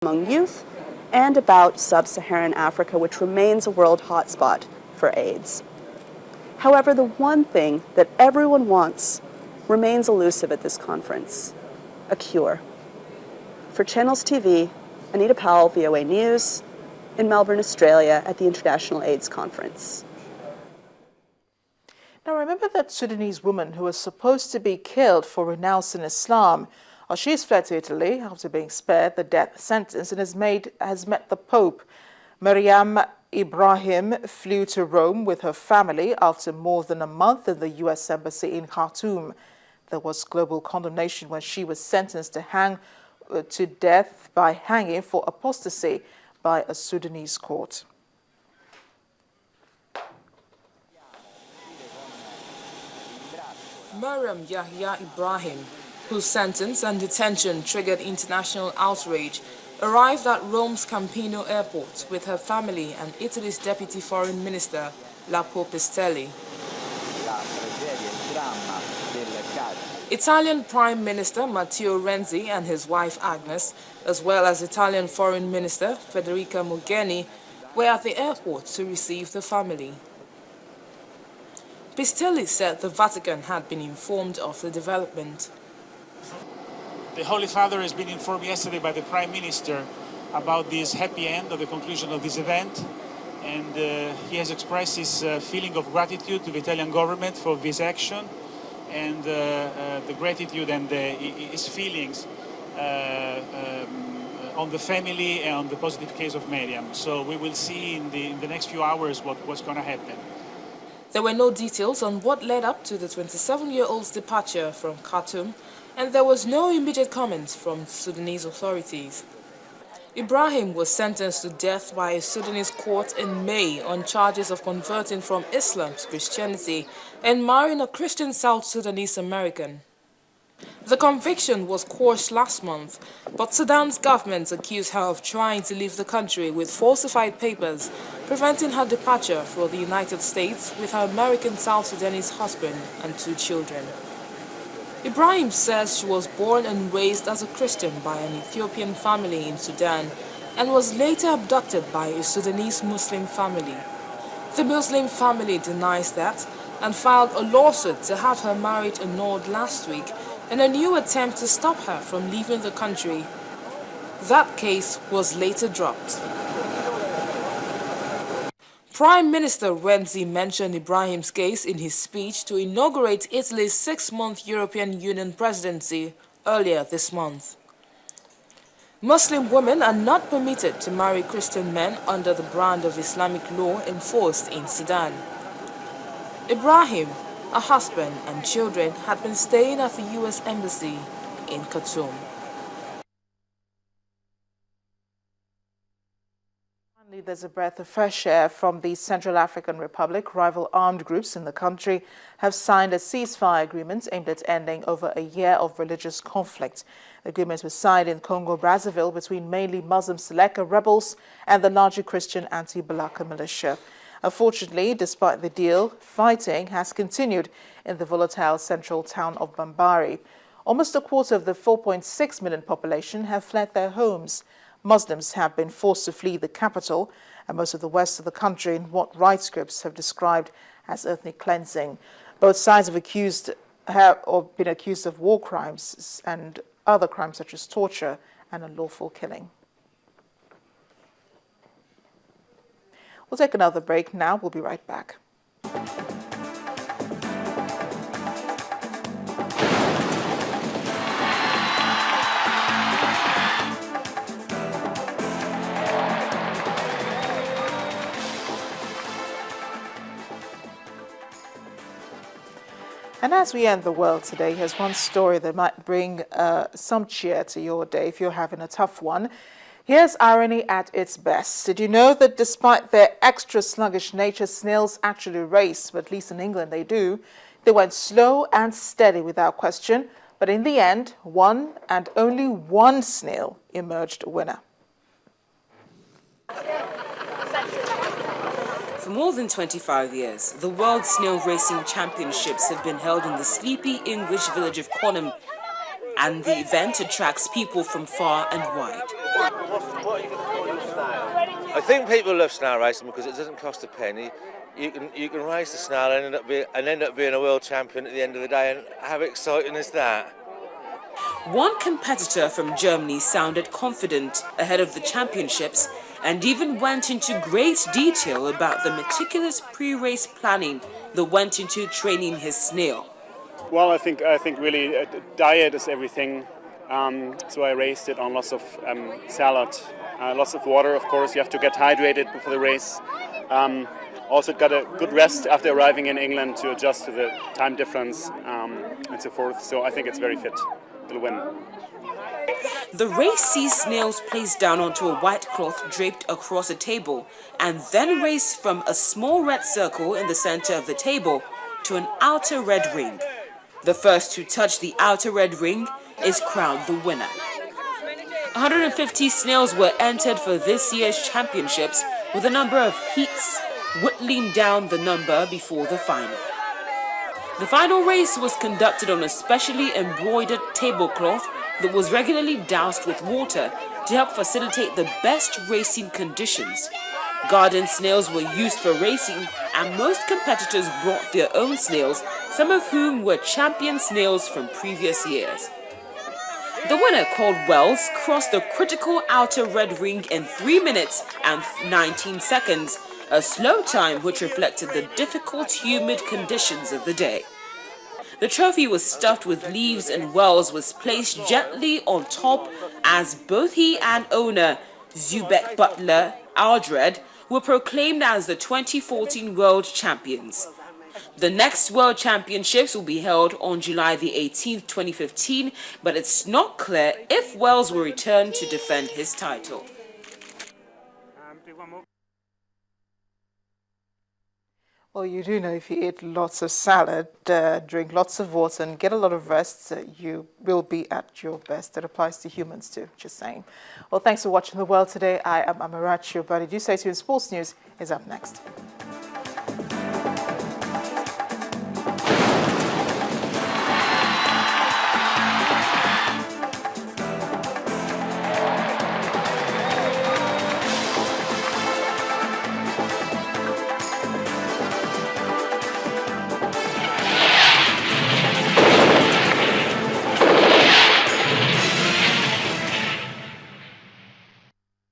among youth and about sub-Saharan Africa, which remains a world hotspot for AIDS. However, the one thing that everyone wants remains elusive at this conference: a cure. For Channels TV, Anita Powell, VOA News, in Melbourne, Australia, at the International AIDS Conference. Now, remember that Sudanese woman who was supposed to be killed for renouncing Islam? Well, she's fled to Italy after being spared the death sentence and has met the Pope. Maryam Ibrahim flew to Rome with her family after more than a month in the U.S. Embassy in Khartoum. There was global condemnation when she was sentenced to hang to death by hanging for apostasy by a Sudanese court. Maryam Ibrahim, whose sentence and detention triggered international outrage, arrived at Rome's Campino airport with her family and Italy's Deputy Foreign Minister, Lapo Pistelli. Italian Prime Minister Matteo Renzi and his wife Agnes, as well as Italian Foreign Minister Federica Mogherini, were at the airport to receive the family. Pistelli said the Vatican had been informed of the development. The Holy Father has been informed yesterday by the Prime Minister about this happy end of the conclusion of this event, and he has expressed his feeling of gratitude to the Italian government for this action, and the gratitude and his feelings on the family and on the positive case of Maryam. So we will see in the next few hours what's going to happen. There were no details on what led up to the 27-year-old's departure from Khartoum, and there was no immediate comment from Sudanese authorities. Ibrahim was sentenced to death by a Sudanese court in May on charges of converting from Islam to Christianity and marrying a Christian South Sudanese American. The conviction was quashed last month, but Sudan's government accused her of trying to leave the country with falsified papers, preventing her departure for the United States with her American South Sudanese husband and 2 children. Ibrahim says she was born and raised as a Christian by an Ethiopian family in Sudan and was later abducted by a Sudanese Muslim family. The Muslim family denies that and filed a lawsuit to have her marriage annulled last week in a new attempt to stop her from leaving the country. That case was later dropped. Prime Minister Renzi mentioned Ibrahim's case in his speech to inaugurate Italy's 6-month European Union presidency earlier this month. Muslim women are not permitted to marry Christian men under the brand of Islamic law enforced in Sudan. Ibrahim, a husband and children had been staying at the U.S. Embassy in Khartoum. Finally, there's a breath of fresh air from the Central African Republic. Rival armed groups in the country have signed a ceasefire agreement aimed at ending over a year of religious conflict. The agreement was signed in Congo-Brazzaville between mainly Muslim Seleka rebels and the larger Christian anti-Balaka militia. Unfortunately, despite the deal, fighting has continued in the volatile central town of Bambari. Almost a quarter of the 4.6 million population have fled their homes. Muslims have been forced to flee the capital and most of the west of the country in what rights groups have described as ethnic cleansing. Both sides have been accused of war crimes and other crimes such as torture and unlawful killing. We'll take another break now. We'll be right back. And as we end the world today, here's one story that might bring some cheer to your day if you're having a tough one. Here's irony at its best. Did you know that despite their extra sluggish nature, snails actually race, but at least in England they do? They went slow and steady without question, but in the end, one and only one snail emerged winner. For more than 25 years, the World Snail Racing Championships have been held in the sleepy English village of Quanham. and the event attracts people from far and wide. I think people love snail racing because it doesn't cost a penny. You can race the snail and end up being a world champion at the end of the day, and how exciting is that? One competitor from Germany sounded confident ahead of the championships and even went into great detail about the meticulous pre-race planning that went into training his snail. Well, I think really diet is everything. So I raced it on lots of salad, lots of water. Of course, you have to get hydrated before the race. Also got a good rest after arriving in England to adjust to the time difference and so forth. So I think it's very fit. It'll win. The race sees snails placed down onto a white cloth draped across a table and then race from a small red circle in the center of the table to an outer red ring. The first to touch the outer red ring is crowned the winner. 150 snails were entered for this year's championships, with a number of heats whittling down the number before the final. The final race was conducted on a specially embroidered tablecloth that was regularly doused with water to help facilitate the best racing conditions. Garden snails were used for racing, and most competitors brought their own snails, some of whom were champion snails from previous years. The winner, called Wells, crossed the critical outer red ring in 3 minutes and 19 seconds, a slow time which reflected the difficult, humid conditions of the day. The trophy was stuffed with leaves and Wells was placed gently on top as both he and owner, Zubek Butler Aldred, were proclaimed as the 2014 World Champions. The next World Championships will be held on July the 18th, 2015, but it's not clear if Wells will return to defend his title. Well, you do know if you eat lots of salad, drink lots of water and get a lot of rest, you will be at your best. That applies to humans too, just saying. Well, thanks for watching The World today. I am Amarachi. But did you say to you in sports news is up next.